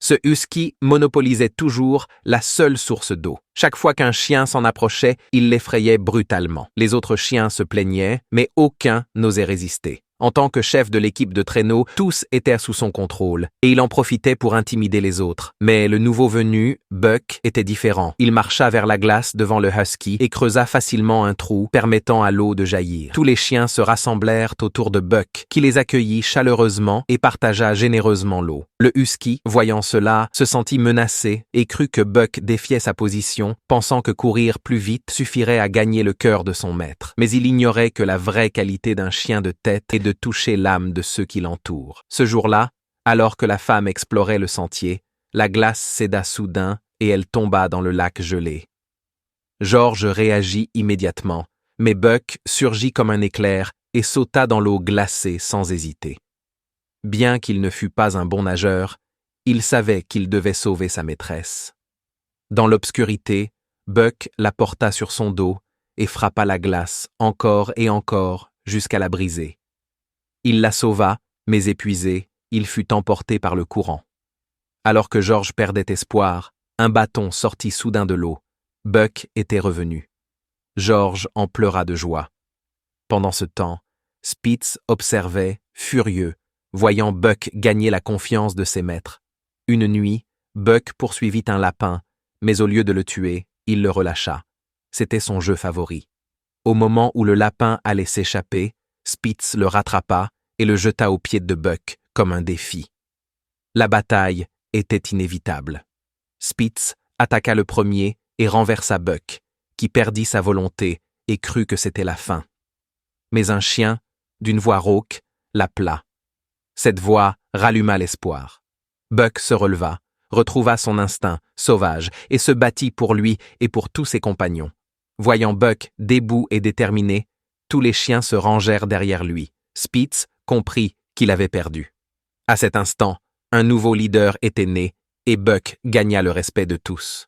Ce husky monopolisait toujours la seule source d'eau. Chaque fois qu'un chien s'en approchait, il l'effrayait brutalement. Les autres chiens se plaignaient, mais aucun n'osait résister. En tant que chef de l'équipe de traîneau, tous étaient sous son contrôle, et il en profitait pour intimider les autres. Mais le nouveau venu, Buck, était différent. Il marcha vers la glace devant le husky et creusa facilement un trou permettant à l'eau de jaillir. Tous les chiens se rassemblèrent autour de Buck, qui les accueillit chaleureusement et partagea généreusement l'eau. Le husky, voyant cela, se sentit menacé et crut que Buck défiait sa position, pensant que courir plus vite suffirait à gagner le cœur de son maître. Mais il ignorait que la vraie qualité d'un chien de tête est de toucher l'âme de ceux qui l'entourent. Ce jour-là, alors que la femme explorait le sentier, la glace céda soudain et elle tomba dans le lac gelé. George réagit immédiatement, mais Buck surgit comme un éclair et sauta dans l'eau glacée sans hésiter. Bien qu'il ne fût pas un bon nageur, il savait qu'il devait sauver sa maîtresse. Dans l'obscurité, Buck la porta sur son dos et frappa la glace encore et encore jusqu'à la briser. Il la sauva, mais épuisé, il fut emporté par le courant. Alors que George perdait espoir, un bâton sortit soudain de l'eau. Buck était revenu. George en pleura de joie. Pendant ce temps, Spitz observait, furieux, voyant Buck gagner la confiance de ses maîtres. Une nuit, Buck poursuivit un lapin, mais au lieu de le tuer, il le relâcha. C'était son jeu favori. Au moment où le lapin allait s'échapper, Spitz le rattrapa et le jeta aux pieds de Buck comme un défi. La bataille était inévitable. Spitz attaqua le premier et renversa Buck, qui perdit sa volonté et crut que c'était la fin. Mais un chien, d'une voix rauque, l'appela. Cette voix ralluma l'espoir. Buck se releva, retrouva son instinct sauvage et se battit pour lui et pour tous ses compagnons. Voyant Buck debout et déterminé, tous les chiens se rangèrent derrière lui. Spitz comprit qu'il avait perdu. À cet instant, un nouveau leader était né et Buck gagna le respect de tous.